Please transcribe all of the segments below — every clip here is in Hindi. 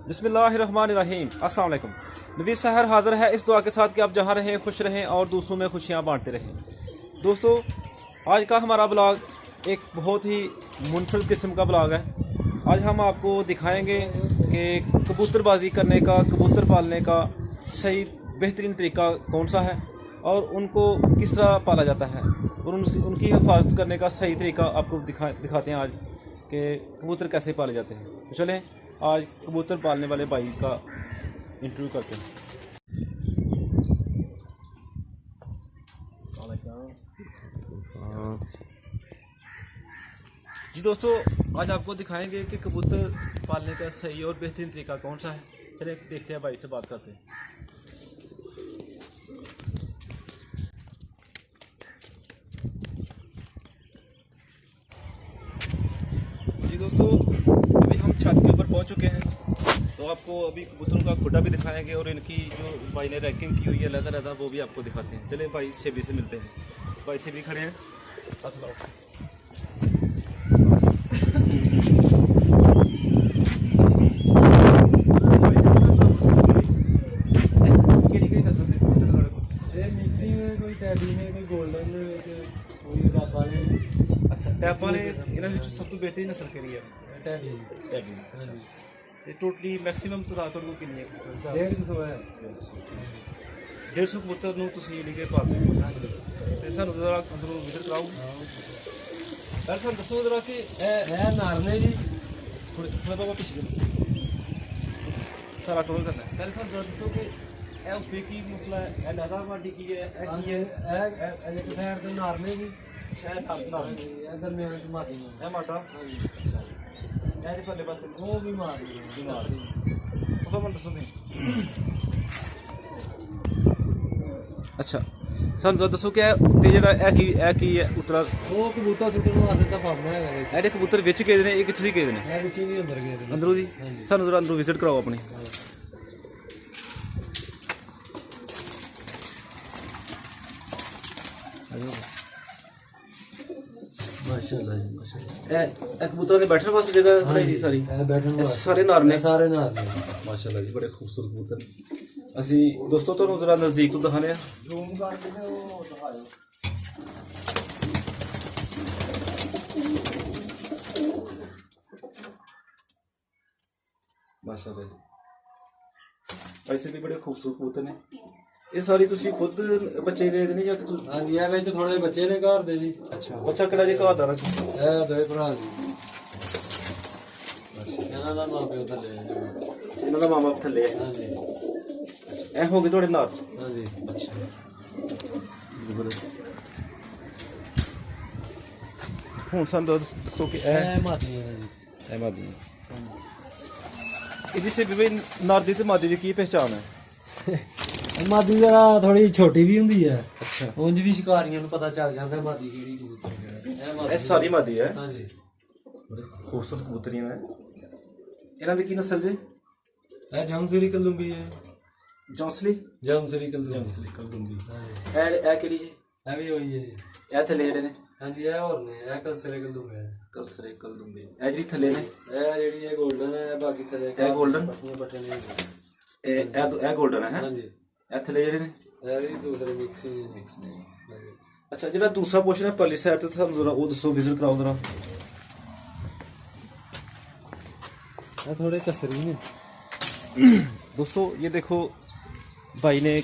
बिस्मिल्लाहिर्रहमानिर्रहीम। अस्सलाम वालेकुम। नवीद सहर हाज़िर है इस दुआ के साथ कि आप जहाँ रहें खुश रहें और दूसरों में खुशियाँ बांटते रहें। दोस्तों, आज का हमारा ब्लॉग एक बहुत ही मुनफरद किस्म का ब्लॉग है। आज हम आपको दिखाएंगे कि कबूतरबाजी करने का, कबूतर पालने का सही बेहतरीन तरीका कौन सा है और उनको किस तरह पाला जाता है और उनकी हिफाजत करने का सही तरीका आपको दिखाते हैं आज कि कबूतर कैसे पाले जाते हैं। तो चलें आज कबूतर पालने वाले भाई का इंटरव्यू करते हैं। जी दोस्तों, आज आपको दिखाएंगे कि कबूतर पालने का सही और बेहतरीन तरीका कौन सा है। चलिए देखते हैं, भाई से बात करते हैं। जी दोस्तों, अभी हम छत के ऊपर पहुंच चुके हैं, तो आपको अभी कबूतरों का खुटा भी दिखाएंगे और इनकी जो भाई ने रैंकिंग की हुई है लहदा वो भी आपको दिखाते हैं। चलिए भाई से भी से मिलते हैं। भाई से भी खड़े हैं, हाथ लाओ। अच्छा, टैप वाले इन्होंने सब तो बेहतरीन नस्ल करी है ਤੇ ਟੋਟਲੀ ਮੈਕਸਿਮਮ ਤੁਹਾਡੇ ਕੋਲ ਕਿੰਨੇ 150 ਹੈ 150 ਕਬੂਤਰ ਨੂੰ ਤੁਸੀਂ ਲਿਖੇ ਪਾਲਦੇ ਹੋ ਤੇ ਸਾਨੂੰ ਜ਼ਰਾ ਅੰਦਰੋਂ ਵਿਜ਼ਿਟ ਕਰਾਓ। ਸਰ ਸਾਨੂੰ ਦੱਸੋ ਜ਼ਰਾ ਕਿ ਇਹ ਨਾਰਨੇ ਜੀ ਥੋੜਾ ਬਹੁਤ ਪਿੱਛੇ ਸਾਰਾ ਟੋਲ ਕਰਨਾ ਹੈ। ਸਰ ਸਾਨੂੰ ਦੱਸੋ ਕਿ ਇਹ ਉੱਤੇ ਕੀ ਮਸਲਾ ਹੈ, ਇਹ ਲਹਿਦਾ ਵਾਡੀ ਕੀ ਹੈ, ਇਹ ਕੀ ਹੈ? ਇਹ ਇੱਕ ਸਾਈਡ ਤੇ ਨਾਰਨੇ ਜੀ ਸ਼ਾਇਦ ਨਾਰਨੇ ਇਹ ਦਰਮਿਆਨ ਚ ਮਾਰੀ ਨੂੰ ਇਹ ਮਾਟਾ ਹਾਂਜੀ ਇਹ ਪੱਲੇ ਪਾਸੇ ਉਹ ਵੀ ਮਾਰੀ ਉਹਦਾ ਮੈਨੂੰ ਦੱਸੋ ਤੁਸੀਂ। ਅੱਛਾ, ਸਾਨੂੰ ਤਾਂ ਦੱਸੋ ਕਿ ਇਹ ਉੱਤੇ ਜਿਹੜਾ ਇਹ ਕੀ ਹੈ ਉਤਰਾ ਉਹ ਕਬੂਤਰ ਸੁੱਟਣ ਵਾਸਤੇ ਤਾਂ ਫਾਰਮਾ ਹੈਗਾ ਜੀ। ਜਿਹੜੇ ਕਬੂਤਰ ਵਿੱਚ ਗਏ ਨੇ, ਇਹ ਕਿੱਥੇ ਸੀ ਗਏ ਨੇ? ਇਹ ਵਿੱਚੋਂ ਵੀ ਅੰਦਰ ਗਏ ਨੇ ਅੰਦਰੋਂ ਦੀ। ਸਾਨੂੰ ਜ਼ਰਾ ਅੰਦਰੋਂ ਵਿਜ਼ਿਟ ਕਰਾਓ ਆਪਣੀ। ਮਾਸ਼ਾਅੱਲਾ ਜੀ ਮਾਸ਼ਾਅੱਲਾ। ਇਹ ਕਬੂਤਰਾਂ ਦੇ ਬੈਠਣ ਵਾਸਤੇ ਜਗ੍ਹਾ ਬਣਾਈ ਦੀ ਸਾਰੀ? ਇਹ ਬੈਠਣ ਇਹ ਵਾਸਤੇ ਸਾਰੇ ਨਾਰ ਨੇ? ਸਾਰੇ ਨਾਰ ਨੇ ਮਾਸ਼ਾਅੱਲਾ ਜੀ, ਬੜੇ ਖੂਬਸੂਰਤ ਕਬੂਤਰ। ਅਸੀਂ ਦੋਸਤੋ ਤੁਹਾਨੂੰ ਜ਼ਰਾ ਨਜ਼ਦੀਕ ਤੋਂ ਦਿਖਾਉਂਦੇ ਹਾਂ। ਜ਼ੂਮ ਕਰਕੇ ਤੇ ਉਹ ਦਿਖਾਇਓ। ਮਾਸ਼ਾਅੱਲਾ ਜੀ, ਵੈਸੇ ਵੀ ਬੜੇ ਖੂਬਸੂਰਤ ਕਬੂਤਰ ਨੇ। ਇਹ ਸਾਰੀ ਤੁਸੀਂ ਖੁਦ ਬੱਚੇ ਦੇ ਨੇ ਜਾਂ ਕਿ ਤੁਸੀਂ? ਹਾਂਜੀ, ਇਹ ਵਿੱਚ ਥੋੜੇ ਬੱਚੇ ਨੇ ਘਰ ਦੇ ਜੀ। ਅੱਛਾ, ਬੱਚਾ ਕਿਹੜਾ ਜੀ ਘਰ ਦਾ? ਇਹ ਦੋਵੇਂ ਭਰਾ ਜੀ। ਇਹਨਾਂ ਦਾ ਮਾਂ ਪਿਓ ਥੱਲੇ ਹੈ ਜੀ। ਇਹਨਾਂ ਦਾ ਮਾਮਾ ਥੱਲੇ ਹੈ। ਹਾਂਜੀ ਇਹ ਹੋ ਗਏ ਤੁਹਾਡੇ ਨਾਲ? ਹਾਂਜੀ। ਅੱਛਾ, ਜ਼ਬਰਦਸਤ। ਹੁਣ ਸਾਨੂੰ ਦੱਸੋ ਕਿ ਇਹ ਮਾਦੀਆਂ ਨੇ ਜੀ। ਇਹ ਮਾਦੀ ਇਹਦੀ ਸੇ ਵੀ ਨਾਰਦੀ ਤੇ ਮਾਦੀ ਦੀ ਕੀ ਪਹਿਚਾਣ ਹੈ? ਮਾਦੀ ਜਰਾ ਥੋੜੀ ਛੋਟੀ ਵੀ ਹੁੰਦੀ ਹੈ। ਅੱਛਾ, ਉਂਝ ਵੀ ਸ਼ਿਕਾਰੀਆਂ ਨੂੰ ਪਤਾ ਚੱਲ ਜਾਂਦਾ ਮਾਦੀ ਕਿਹੜੀ ਕਬੂਤਰ ਕਿਹੜਾ। ਇਹ ਸਾਰੀ ਮਾਦੀ ਹੈ। ਹਾਂਜੀ, ਬੜੇ ਖੂਬਸੂਰਤ ਕਬੂਤਰੀਆਂ ਨੇ। ਇਹਨਾਂ ਦੀ ਕੀ ਨਸਲ ਜੇ? ਇਹ ਜਮਸਰੀ ਕਲਦੁੰਬੀ ਹੈ। ਜੌਂਸਲੀ ਜਮਸਰੀ ਕਲਦੁੰਬੀ। ਕਲਦੁੰਬੀ। ਹਾਂਜੀ, ਇਹ ਕਿਹੜੀ ਜੀ? ਇਹ ਵੀ ਹੋਈ ਹੈ ਜੀ। ਇਹ ਥੱਲੇ ਜਿਹੜੇ ਨੇ? ਹਾਂਜੀ, ਇਹ ਹੋਰ ਨੇ। ਇਹ ਕਲਸਰੇ ਕਲਦੁੰਬੇ ਹੈ। ਕਲਸਰੇ ਕਲਦੁੰਬੀ। ਇਹ ਜਿਹੜੀ ਥੱਲੇ ਨੇ? ਇਹ ਜਿਹੜੀ ਇਹ 골ਡਨ ਹੈ, ਬਾਕੀ ਥੱਲੇ ਇਹ golden? ਪੱਟੀਆਂ ਪੱਟੀਆਂ ਨੇ। ਇਹ 골ਡਨ ਹੈ। ਹਾਂਜੀ, ਇਹ ਥੱਲੇ ਜਿਹੜੇ ਨੇ? ਇਹ ਵੀ ਦੂਸਰੇ ਮਿਕਸ ਨੇ। ਹਾਂਜੀ। ਅੱਛਾ, ਜਿਹੜਾ ਦੂਸਰਾ ਪੋਰਸ਼ਨ ਹੈ ਪਰਲੀ ਸਾਈਡ ਤੇ, ਸਾਨੂੰ ਜ਼ਰਾ ਉਹ ਦੱਸੋ, ਵਿਜ਼ਿਟ ਕਰਾਓ ਜ਼ਰਾ। ਇਹ ਥੋੜੇ कसरी ने। दोस्तों ये देखो, भाई ने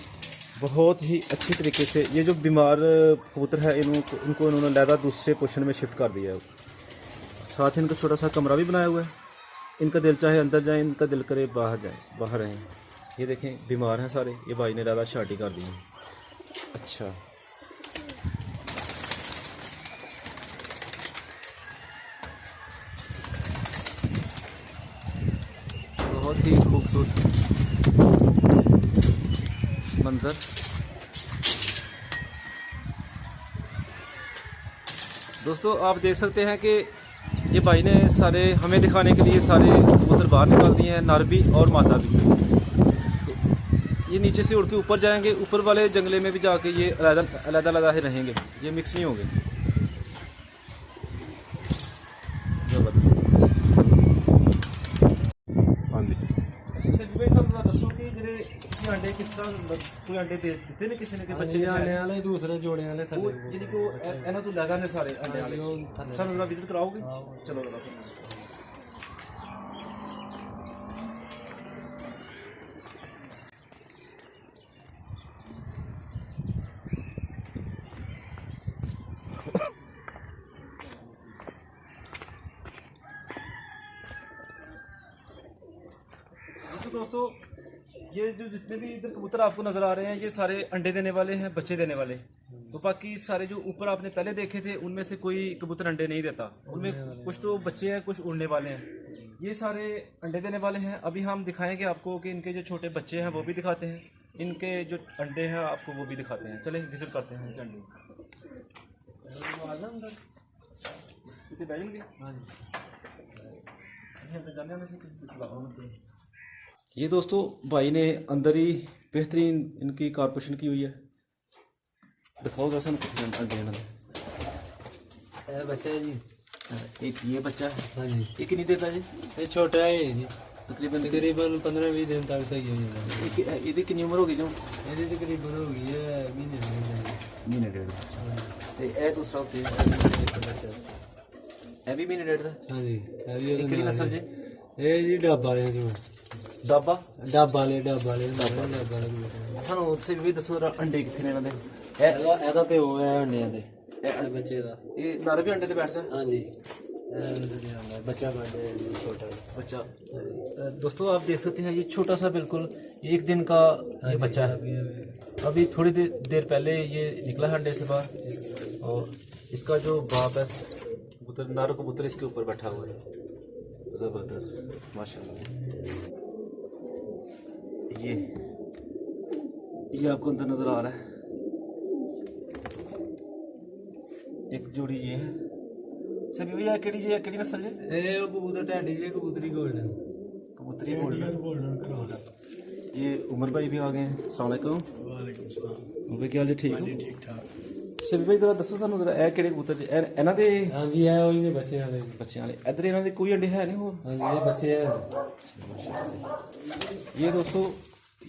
बहुत ही अच्छी तरीके से ये जो बीमार कबूतर है इनको इन्होंने लहदा दूसरे पोर्शन में शिफ्ट कर दिया है। साथ ही इनका छोटा सा कमरा भी बनाया हुआ है। इनका दिल चाहे अंदर जाए, इनका दिल करे बाहर जाए, बाहर रहें। ये देखें, बीमार हैं सारे। ये भाई ने लहदा शाटी कर दी है। अच्छा, बहुत ही खूबसूरत मंजर। दोस्तों, आप देख सकते हैं कि ये भाई ने सारे हमें दिखाने के लिए सारे कबूतर बाहर निकाल दिए हैं, नर भी और मादा भी। तो ये नीचे से उड़ के ऊपर जाएंगे, ऊपर वाले जंगले में भी जाके ये अलग ही रहेंगे, ये मिक्स नहीं होंगे। भाई साहब जरा दसो कि ਜਿਹੜੇ ਤੁਸੀਂ ਅੰਡੇ ਕਿਸ ਤਰ੍ਹਾਂ ਕੋਈ ਅੰਡੇ ਦੇ ਦਿੱਤੇ ਨੇ ਕਿਸੇ ਨੇ ਕਿ ਬੱਚੇ ਆਣੇ ਵਾਲੇ ਦੂਸਰੇ ਜੋੜਿਆਂ ਵਾਲੇ ਉਹ ਥੱਲੇ ਜਿਹੜੀ ਕੋ ਇਹਨਾਂ ਤੋਂ ਲਗਾ ਨੇ ਸਾਰੇ ਅੰਡੇ ਵਾਲੇ ਸਾਨੂੰ ਜਰਾ ਵਿਜ਼ਿਟ ਕਰਾਓਗੇ ਚਲੋ ਜਰਾ तो दोस्तों ये जो जितने भी इधर कबूतर आपको नज़र आ रहे हैं ये सारे अंडे देने वाले हैं, बच्चे देने वाले। तो बाकी सारे जो ऊपर आपने पहले देखे थे उनमें से कोई कबूतर अंडे नहीं देता, उनमें कुछ तो बच्चे हैं कुछ उड़ने वाले हैं। ये सारे अंडे देने वाले हैं। अभी हम दिखाएंगे आपको कि इनके जो छोटे बच्चे हैं वो भी दिखाते हैं, इनके जो अंडे हैं आपको वो भी दिखाते हैं। चलें विजिट करते हैं इनके अंडे। ये दोस्तों भाई ने अंदर ही बेहतरीन इनकी कारपोरेशन की हुई है। दिखाओ जरा अंडे बच्चा है जी। एक ये बच्चा है। हाँ जी। ये कितनी देता है जी? ये छोटा है जी, तकरीबन तकरीबन 15-20 दिन तक सही हो जाएगा। ये कितनी उम्र होगी जो? ये तकरीबन हो गई है महीने डेढ़ ते ए दूसरा होते है ए भी महीने डेढ़ दा। हाँ जी। ये कितनी नस्ल जी? ये जी डब्बा वाले जो डाबा डब्बा वाले ਸਾਨੂੰ ਤੁਸੀਂ ਵੀ ਦੱਸੋ ਜਰਾ ਅੰਡੇ ਕਿੱਥੇ ਨੇ ਇਹਨਾਂ ਦੇ? ਇਹਦਾ ਪਿਓ ਹੈ ਅੰਡਿਆਂ ਦੇ, ਇਹ ਬੱਚੇ ਦਾ। ਇਹ ਨਰ ਵੀ ਅੰਡੇ ਤੇ ਬੈਠਦਾ? हाँ जी। बच्चा छोटा बच्चा दोस्तों आप देख सकते हैं ये छोटा सा बिल्कुल 1 दिन का ये बच्चा है। अभी थोड़ी देर पहले ये निकला है अंडे से बाहर और इसका जो बाप है कबूतर नर कबूतर इसके ऊपर बैठा हुआ है। ज़बरदस्त माशाल्लाह। ये आपको अंदर नज़र आ रहा है। एक जोड़ी ये है सभी भैया केड़ी जी केड़ी नस्ल जी? ये कबूतर टैडी जी, कबूतरी गोल्डन ये उमर भाई भी आ गए हैं। अस्सलाम वालेकुम। भाई क्या हाल है? ठीक हो? सभी भाई जरा दसो सानू जरा ए केड़े कबूतर जी इन्हां दे? हाँ जी, है वही ने बच्चे वाले इधर इन्हां दे कोई अंडे है नहीं होर? हाँ जी, ये बच्चे हैं। ये दोस्तों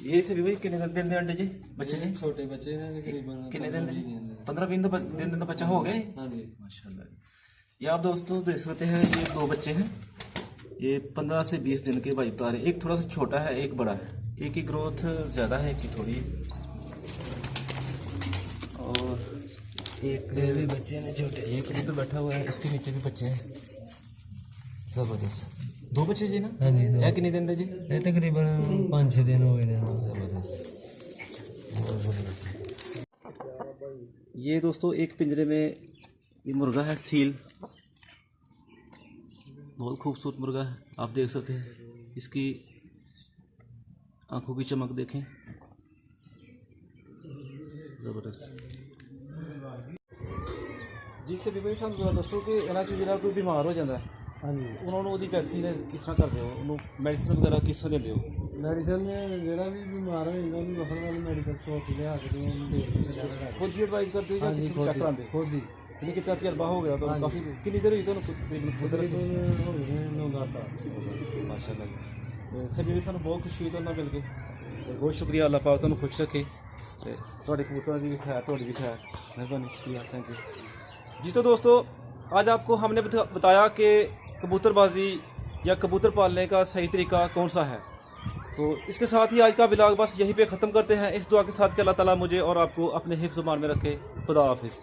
ये सभी भाई कितने दिन दे अंडे जी बच्चे जी? छोटे बच्चे हैं तकरीबन कितने दिन 15-20 दिन का बच्चा हो गए? हाँ जी माशाल्लाह। ये आप दोस्तों देख सकते हैं ये 2 बच्चे हैं। ये 15 से 20 दिन के भाई बता रहे। एक थोड़ा सा छोटा है एक बड़ा है, एक की ग्रोथ ज़्यादा है एक की थोड़ी। और एक भी बच्चे हैं छोटे। ये कबूतर बैठा हुआ है, इसके नीचे भी बच्चे हैं। ज़बरदस्त 2 बच्चे जी ना? हाँ जी। ये कितने दिन दे जी? ये तकरीबन 5-6 दिन हो गए हैं। ज़बरदस्त। ये दोस्तों एक पिंजरे में ये मुर्गा है सील, बहुत खूबसूरत मुर्गा है। आप देख सकते हैं इसकी आंखों की चमक देखें, ज़बरदस्त। जी से भी सानू जरा दसो कि इन्हां चों जिहड़ा कोई बीमार हो जाता है हाँ जी, उन्होंने ओहदी वैक्सीन किस तरह करते हो? उन्होंने मेडिसिन वगैरह किस तरह देते हो? मेडिसिन जो भी बीमार हो जाता है वफर वाली मेडिकल स्टोर से लिया के खुद ही एडवाइस करते हो या किसी को चेक कराते हो? खुद ही। यानी कितना तजर्बा हो गया तो काफ़ी कितनी देर हुई तो तकरीबन हो गए 9-10 साल। माशाल्लाह। सभी भी सानू बहुत खुशी हुई तो मिल के बहुत शुक्रिया। अल्लाह पाक तुहानू खुश रखे ते तुहाडे कबूतरां दी भी खैर तुहाडी भी खैर। मेहरबानी शुक्रिया, थैंक यू जी। तो दोस्तों आज आपको हमने बताया कि कबूतरबाजी या कबूतर पालने का सही तरीका कौन सा है। तो इसके साथ ही आज का व्लॉग बस यहीं पे ख़त्म करते हैं, इस दुआ के साथ कि अल्लाह ताला मुझे और आपको अपने हिफ्ज़ ज़ुबान में रखे। खुदा हाफिज़।